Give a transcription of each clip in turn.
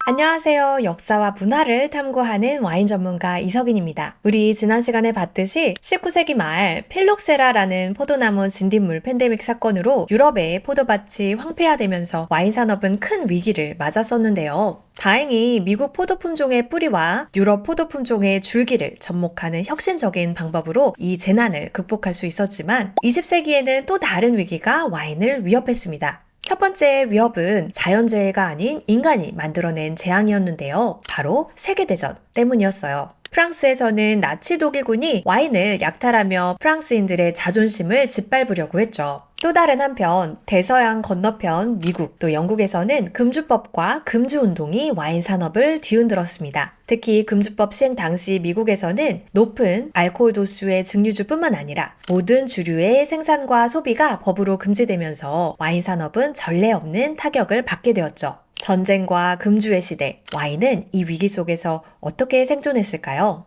안녕하세요. 역사와 문화를 탐구하는 와인 전문가 이석인입니다. 우리 지난 시간에 봤듯이 19세기 말 필록세라라는 포도나무 진딧물 팬데믹 사건으로 유럽의 포도밭이 황폐화되면서 와인 산업은 큰 위기를 맞았었는데요. 다행히 미국 포도 품종의 뿌리와 유럽 포도 품종의 줄기를 접목하는 혁신적인 방법으로 이 재난을 극복할 수 있었지만 20세기에는 또 다른 위기가 와인을 위협했습니다. 첫 번째 위협은 자연재해가 아닌 인간이 만들어낸 재앙이었는데요. 바로 세계대전 때문이었어요. 프랑스에서는 나치 독일군이 와인을 약탈하며 프랑스인들의 자존심을 짓밟으려고 했죠. 또 다른 한편 대서양 건너편 미국 또 영국에서는 금주법과 금주운동이 와인 산업을 뒤흔들었습니다. 특히 금주법 시행 당시 미국에서는 높은 알코올 도수의 증류주뿐만 아니라 모든 주류의 생산과 소비가 법으로 금지되면서 와인 산업은 전례 없는 타격을 받게 되었죠. 전쟁과 금주의 시대, 와인은 이 위기 속에서 어떻게 생존했을까요?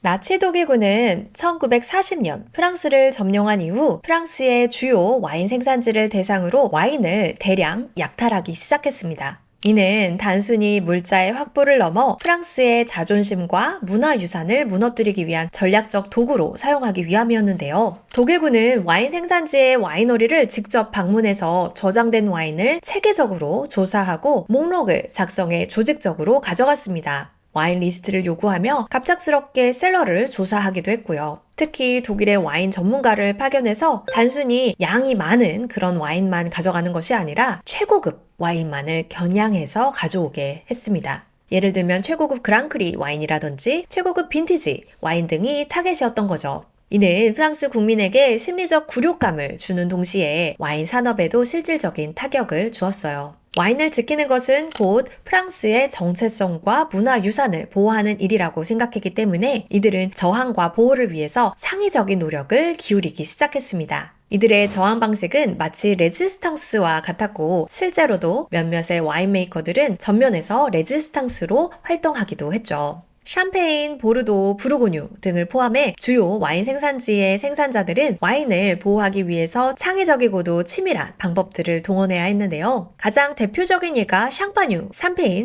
나치 독일군은 1940년 프랑스를 점령한 이후 프랑스의 주요 와인 생산지를 대상으로 와인을 대량 약탈하기 시작했습니다. 이는 단순히 물자의 확보를 넘어 프랑스의 자존심과 문화유산을 무너뜨리기 위한 전략적 도구로 사용하기 위함이었는데요. 독일군은 와인 생산지의 와이너리를 직접 방문해서 저장된 와인을 체계적으로 조사하고 목록을 작성해 조직적으로 가져갔습니다. 와인 리스트를 요구하며 갑작스럽게 셀러를 조사하기도 했고요. 특히 독일의 와인 전문가를 파견해서 단순히 양이 많은 그런 와인만 가져가는 것이 아니라 최고급 와인만을 겨냥해서 가져오게 했습니다. 예를 들면 최고급 그랑크리 와인이라든지 최고급 빈티지 와인 등이 타겟이었던 거죠. 이는 프랑스 국민에게 심리적 굴욕감을 주는 동시에 와인 산업에도 실질적인 타격을 주었어요. 와인을 지키는 것은 곧 프랑스의 정체성과 문화유산을 보호하는 일이라고 생각했기 때문에 이들은 저항과 보호를 위해서 창의적인 노력을 기울이기 시작했습니다. 이들의 저항 방식은 마치 레지스탕스와 같았고 실제로도 몇몇의 와인메이커들은 전면에서 레지스탕스로 활동하기도 했죠. 샴페인, 보르도, 부르고뉴 등을 포함해 주요 와인 생산지의 생산자들은 와인을 보호하기 위해서 창의적이고도 치밀한 방법들을 동원해야 했는데요. 가장 대표적인 예가 샹파뉴,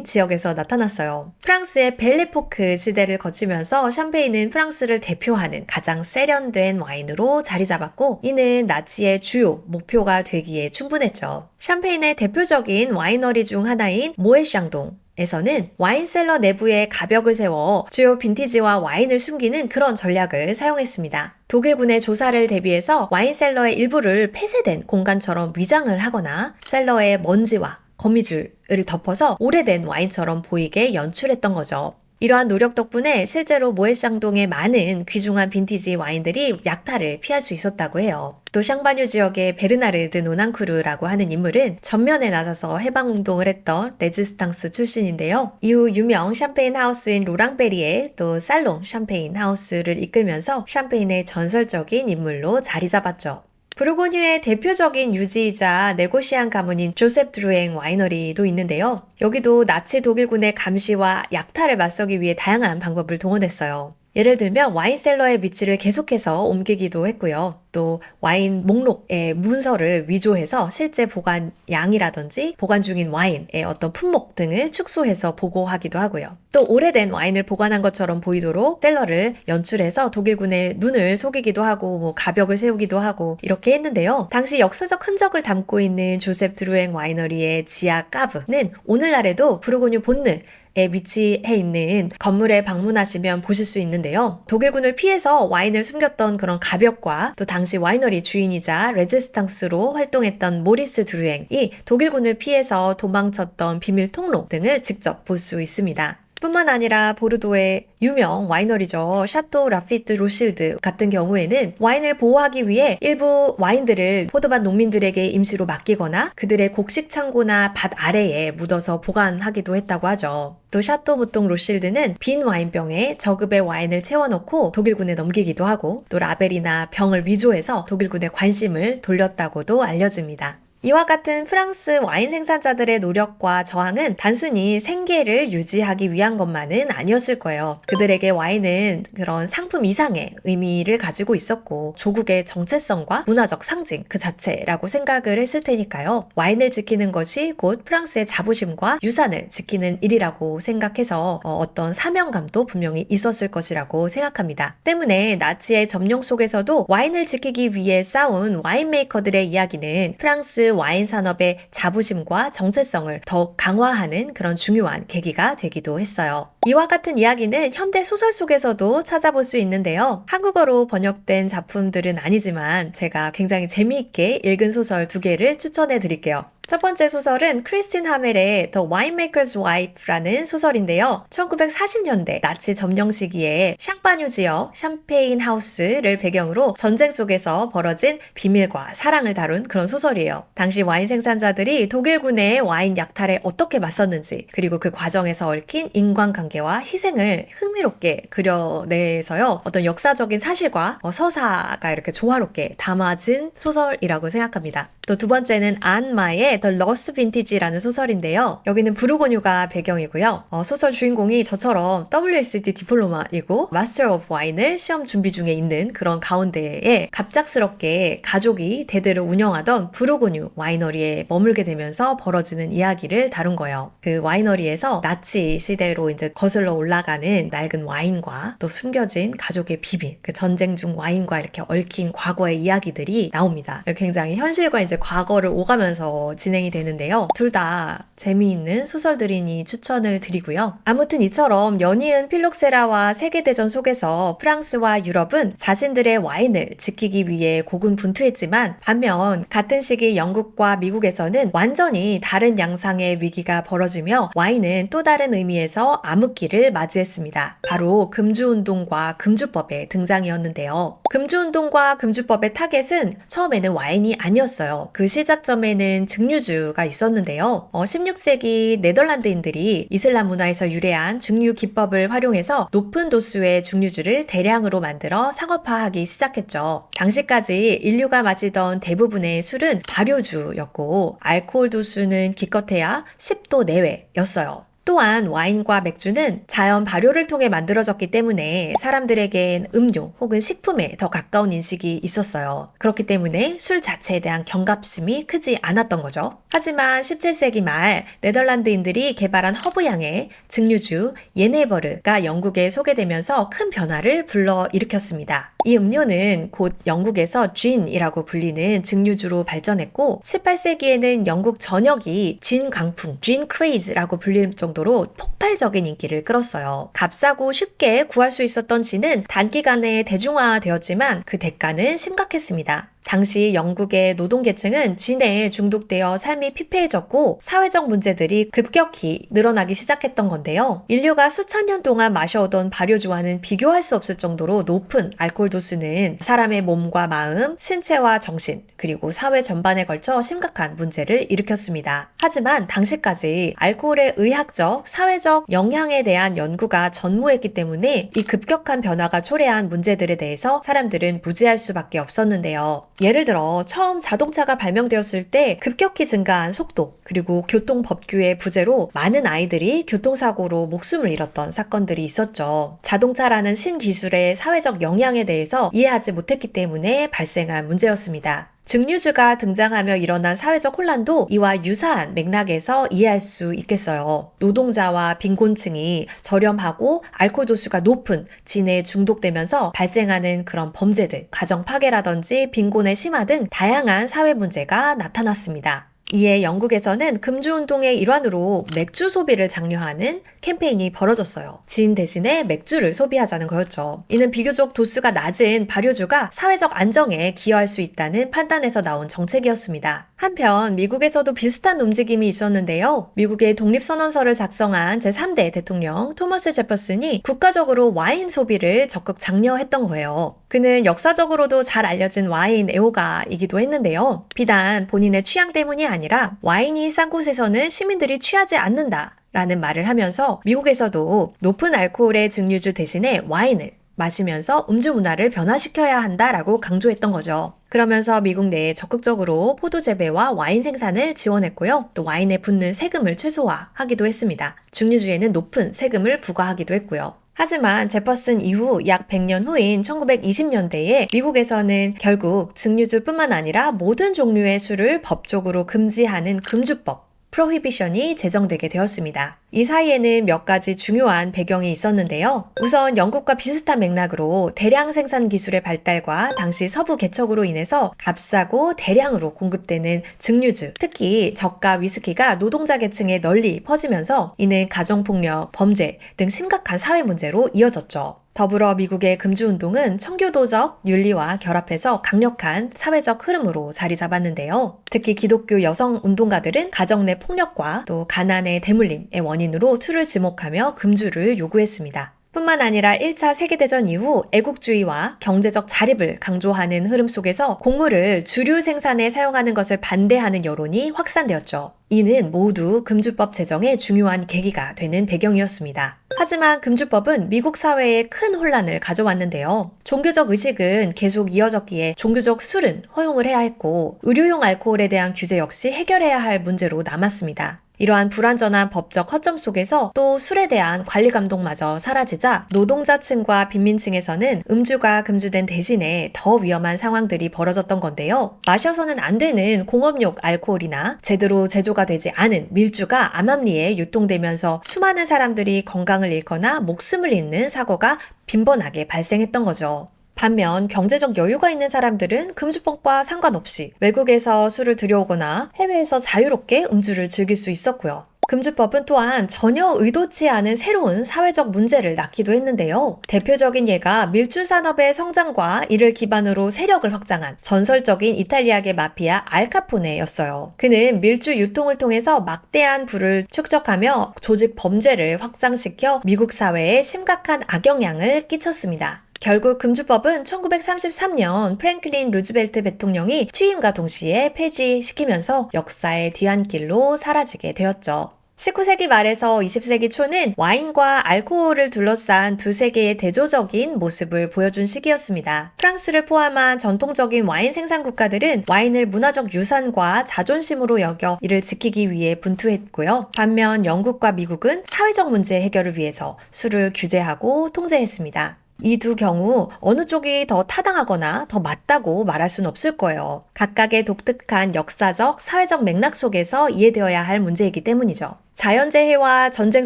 지역에서 나타났어요. 프랑스의 벨레포크 시대를 거치면서 샴페인은 프랑스를 대표하는 가장 세련된 와인으로 자리 잡았고 이는 나치의 주요 목표가 되기에 충분했죠. 샴페인의 대표적인 와이너리 중 하나인 모에샹동 에서는 와인셀러 내부에 가벽을 세워 주요 빈티지와 와인을 숨기는 그런 전략을 사용했습니다. 독일군의 조사를 대비해서 와인셀러의 일부를 폐쇄된 공간처럼 위장을 하거나 셀러의 먼지와 거미줄을 덮어서 오래된 와인처럼 보이게 연출했던 거죠. 이러한 노력 덕분에 실제로 모에샹동의 많은 귀중한 빈티지 와인들이 약탈을 피할 수 있었다고 해요. 또 샹바뉴 지역의 베르나르드 노난크루라고 하는 인물은 전면에 나서서 해방운동을 했던 레지스탕스 출신인데요. 이후 유명 샴페인 하우스인 로랑베리에 또 살롱 샴페인 하우스를 이끌면서 샴페인의 전설적인 인물로 자리 잡았죠. 부르고뉴의 대표적인 유지이자 네고시안 가문인 조셉 드루엥 와이너리도 있는데요. 여기도 나치 독일군의 감시와 약탈을 맞서기 위해 다양한 방법을 동원했어요. 예를 들면 와인셀러의 위치를 계속해서 옮기기도 했고요. 또 와인 목록의 문서를 위조해서 실제 보관 양이라든지 보관 중인 와인의 어떤 품목 등을 축소해서 보고하기도 하고요. 또 오래된 와인을 보관한 것처럼 보이도록 셀러를 연출해서 독일군의 눈을 속이기도 하고 가벽을 세우기도 하고 이렇게 했는데요. 당시 역사적 흔적을 담고 있는 조셉 드루엥 와이너리의 지하 까브는 오늘날에도 부르고뉴 본느 에 위치해 있는 건물에 방문하시면 보실 수 있는데요. 독일군을 피해서 와인을 숨겼던 그런 가벽과 또 당시 와이너리 주인이자 레지스탕스로 활동했던 모리스 드루엥이 독일군을 피해서 도망쳤던 비밀 통로 등을 직접 볼 수 있습니다. 뿐만 아니라 보르도의 유명 와이너리죠. 샤또 라피트 로실드 같은 경우에는 와인을 보호하기 위해 일부 와인들을 포도밭 농민들에게 임시로 맡기거나 그들의 곡식 창고나 밭 아래에 묻어서 보관하기도 했다고 하죠. 또 샤또 보통 로실드는 빈 와인병에 저급의 와인을 채워넣고 독일군에 넘기기도 하고 또 라벨이나 병을 위조해서 독일군의 관심을 돌렸다고도 알려집니다. 이와 같은 프랑스 와인 생산자들의 노력과 저항은 단순히 생계를 유지하기 위한 것만은 아니었을 거예요. 그들에게 와인은 그런 상품 이상의 의미를 가지고 있었고 조국의 정체성과 문화적 상징 그 자체라고 생각을 했을 테니까요. 와인을 지키는 것이 곧 프랑스의 자부심과 유산을 지키는 일이라고 생각해서 어떤 사명감도 분명히 있었을 것이라고 생각합니다. 때문에 나치의 점령 속에서도 와인을 지키기 위해 싸운 와인메이커들의 이야기는 프랑스 와인 산업의 자부심과 정체성을 더욱 강화하는 그런 중요한 계기가 되기도 했어요. 이와 같은 이야기는 현대 소설 속에서도 찾아볼 수 있는데요. 한국어로 번역된 작품들은 아니지만 제가 굉장히 재미있게 읽은 소설 2개를 추천해 드릴게요. 첫 번째 소설은 크리스틴 하멜의 The Winemaker's Wife라는 소설인데요. 1940년대 나치 점령 시기에 샹파뉴 지역 샴페인 하우스를 배경으로 전쟁 속에서 벌어진 비밀과 사랑을 다룬 그런 소설이에요. 당시 와인 생산자들이 독일군의 와인 약탈에 어떻게 맞섰는지 그리고 그 과정에서 얽힌 인간관계와 희생을 흥미롭게 그려내서요. 어떤 역사적인 사실과 서사가 이렇게 조화롭게 담아진 소설이라고 생각합니다. 또 두 번째는 안마의 The Lost Vintage라는 소설인데요. 여기는 부르고뉴가 배경이고요. 소설 주인공이 저처럼 WSET 디플로마이고 마스터 오브 와인을 시험 준비 중에 있는 그런 가운데에 갑작스럽게 가족이 대대로 운영하던 부르고뉴 와이너리에 머물게 되면서 벌어지는 이야기를 다룬 거예요. 그 와이너리에서 나치 시대로 이제 거슬러 올라가는 낡은 와인과 또 숨겨진 가족의 비밀, 그 전쟁 중 와인과 이렇게 얽힌 과거의 이야기들이 나옵니다. 굉장히 현실과 이제 과거를 오가면서 진행이 되는데요. 둘 다 재미있는 소설들이니 추천을 드리고요. 아무튼 이처럼 연이은 필록세라와 세계대전 속에서 프랑스와 유럽은 자신들의 와인을 지키기 위해 고군분투했지만 반면 같은 시기 영국과 미국에서는 완전히 다른 양상의 위기가 벌어지며 와인은 또 다른 의미에서 암흑기를 맞이했습니다. 바로 금주운동과 금주법의 등장이었는데요. 금주운동과 금주법의 타겟은 처음에는 와인이 아니었어요. 그 시작점에는 증류주가 있었는데요. 16세기 네덜란드인들이 이슬람 문화에서 유래한 증류 기법을 활용해서 높은 도수의 증류주를 대량으로 만들어 상업화하기 시작했죠. 당시까지 인류가 마시던 대부분의 술은 발효주였고 알코올 도수는 기껏해야 10도 내외였어요. 또한 와인과 맥주는 자연 발효를 통해 만들어졌기 때문에 사람들에겐 음료 혹은 식품에 더 가까운 인식이 있었어요. 그렇기 때문에 술 자체에 대한 경각심이 크지 않았던 거죠. 하지만 17세기 말 네덜란드인들이 개발한 허브향의 증류주 예네버르가 영국에 소개되면서 큰 변화를 불러일으켰습니다. 이 음료는 곧 영국에서 진이라고 불리는 증류주로 발전했고 18세기에는 영국 전역이 진 강풍, 진 크레이즈라고 불릴 정도로 폭발적인 인기를 끌었어요. 값싸고 쉽게 구할 수 있었던 진은 단기간에 대중화되었지만 그 대가는 심각했습니다. 당시 영국의 노동계층은 진에 중독되어 삶이 피폐해졌고 사회적 문제들이 급격히 늘어나기 시작했던 건데요. 인류가 수천 년 동안 마셔오던 발효주와는 비교할 수 없을 정도로 높은 알코올 도수는 사람의 몸과 마음, 신체와 정신, 그리고 사회 전반에 걸쳐 심각한 문제를 일으켰습니다. 하지만 당시까지 알코올의 의학적, 사회적 영향에 대한 연구가 전무했기 때문에 이 급격한 변화가 초래한 문제들에 대해서 사람들은 무지할 수밖에 없었는데요. 예를 들어 처음 자동차가 발명되었을 때 급격히 증가한 속도 그리고 교통법규의 부재로 많은 아이들이 교통사고로 목숨을 잃었던 사건들이 있었죠. 자동차라는 신기술의 사회적 영향에 대해서 이해하지 못했기 때문에 발생한 문제였습니다. 증류주가 등장하며 일어난 사회적 혼란도 이와 유사한 맥락에서 이해할 수 있겠어요. 노동자와 빈곤층이 저렴하고 알코올 도수가 높은 진에 중독되면서 발생하는 그런 범죄들, 가정 파괴라든지 빈곤의 심화 등 다양한 사회 문제가 나타났습니다. 이에 영국에서는 금주운동의 일환으로 맥주 소비를 장려하는 캠페인이 벌어졌어요. 진 대신에 맥주를 소비하자는 거였죠. 이는 비교적 도수가 낮은 발효주가 사회적 안정에 기여할 수 있다는 판단에서 나온 정책이었습니다. 한편 미국에서도 비슷한 움직임이 있었는데요. 미국의 독립선언서를 작성한 제3대 대통령 토머스 제퍼슨이 국가적으로 와인 소비를 적극 장려했던 거예요. 그는 역사적으로도 잘 알려진 와인 애호가이기도 했는데요. 비단 본인의 취향 때문이 아니라 와인이 싼 곳에서는 시민들이 취하지 않는다 라는 말을 하면서 미국에서도 높은 알코올의 증류주 대신에 와인을 마시면서 음주 문화를 변화시켜야 한다라고 강조했던 거죠. 그러면서 미국 내에 적극적으로 포도 재배와 와인 생산을 지원했고요. 또 와인에 붙는 세금을 최소화하기도 했습니다. 증류주에는 높은 세금을 부과하기도 했고요. 하지만 제퍼슨 이후 약 100년 후인 1920년대에 미국에서는 결국 증류주뿐만 아니라 모든 종류의 술을 법적으로 금지하는 금주법, 프로히비션이 제정되게 되었습니다. 이 사이에는 몇 가지 중요한 배경이 있었는데요. 우선 영국과 비슷한 맥락으로 대량 생산 기술의 발달과 당시 서부 개척으로 인해서 값싸고 대량으로 공급되는 증류주, 특히 저가 위스키가 노동자 계층에 널리 퍼지면서 이는 가정폭력, 범죄 등 심각한 사회 문제로 이어졌죠. 더불어 미국의 금주운동은 청교도적 윤리와 결합해서 강력한 사회적 흐름으로 자리 잡았는데요. 특히 기독교 여성 운동가들은 가정 내 폭력과 또 가난의 대물림의 원인으로 술을 지목하며 금주를 요구했습니다. 뿐만 아니라 1차 세계대전 이후 애국주의와 경제적 자립을 강조하는 흐름 속에서 곡물을 주류 생산에 사용하는 것을 반대하는 여론이 확산되었죠. 이는 모두 금주법 제정의 중요한 계기가 되는 배경이었습니다. 하지만 금주법은 미국 사회에 큰 혼란을 가져왔는데요. 종교적 의식은 계속 이어졌기에 종교적 술은 허용을 해야 했고 의료용 알코올에 대한 규제 역시 해결해야 할 문제로 남았습니다. 이러한 불완전한 법적 허점 속에서 또 술에 대한 관리 감독마저 사라지자 노동자층과 빈민층에서는 음주가 금주된 대신에 더 위험한 상황들이 벌어졌던 건데요. 마셔서는 안 되는 공업용 알코올이나 제대로 제조가 되지 않은 밀주가 암암리에 유통되면서 수많은 사람들이 건강을 잃거나 목숨을 잃는 사고가 빈번하게 발생했던 거죠. 반면 경제적 여유가 있는 사람들은 금주법과 상관없이 외국에서 술을 들여오거나 해외에서 자유롭게 음주를 즐길 수 있었고요. 금주법은 또한 전혀 의도치 않은 새로운 사회적 문제를 낳기도 했는데요. 대표적인 예가 밀주 산업의 성장과 이를 기반으로 세력을 확장한 전설적인 이탈리아계 마피아 알카포네였어요. 그는 밀주 유통을 통해서 막대한 부를 축적하며 조직 범죄를 확장시켜 미국 사회에 심각한 악영향을 끼쳤습니다. 결국 금주법은 1933년 프랭클린 루즈벨트 대통령이 취임과 동시에 폐지시키면서 역사의 뒤안길로 사라지게 되었죠. 19세기 말에서 20세기 초는 와인과 알코올을 둘러싼 두 세계의 대조적인 모습을 보여준 시기였습니다. 프랑스를 포함한 전통적인 와인 생산 국가들은 와인을 문화적 유산과 자존심으로 여겨 이를 지키기 위해 분투했고요. 반면 영국과 미국은 사회적 문제 해결을 위해서 술을 규제하고 통제했습니다. 이 두 경우 어느 쪽이 더 타당하거나 더 맞다고 말할 수는 없을 거예요. 각각의 독특한 역사적, 사회적 맥락 속에서 이해되어야 할 문제이기 때문이죠. 자연재해와 전쟁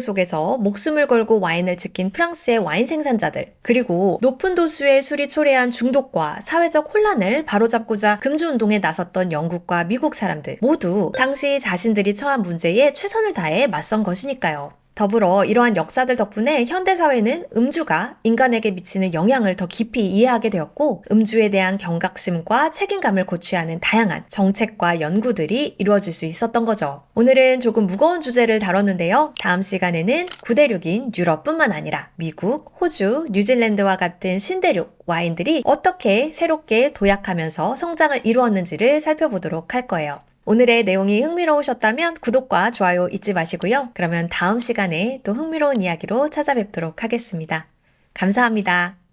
속에서 목숨을 걸고 와인을 지킨 프랑스의 와인 생산자들, 그리고 높은 도수의 술이 초래한 중독과 사회적 혼란을 바로잡고자 금주운동에 나섰던 영국과 미국 사람들 모두 당시 자신들이 처한 문제에 최선을 다해 맞선 것이니까요. 더불어 이러한 역사들 덕분에 현대사회는 음주가 인간에게 미치는 영향을 더 깊이 이해하게 되었고 음주에 대한 경각심과 책임감을 고취하는 다양한 정책과 연구들이 이루어질 수 있었던 거죠. 오늘은 조금 무거운 주제를 다뤘는데요. 다음 시간에는 구대륙인 유럽뿐만 아니라 미국, 호주, 뉴질랜드와 같은 신대륙 와인들이 어떻게 새롭게 도약하면서 성장을 이루었는지를 살펴보도록 할 거예요. 오늘의 내용이 흥미로우셨다면 구독과 좋아요 잊지 마시고요. 그러면 다음 시간에 또 흥미로운 이야기로 찾아뵙도록 하겠습니다. 감사합니다.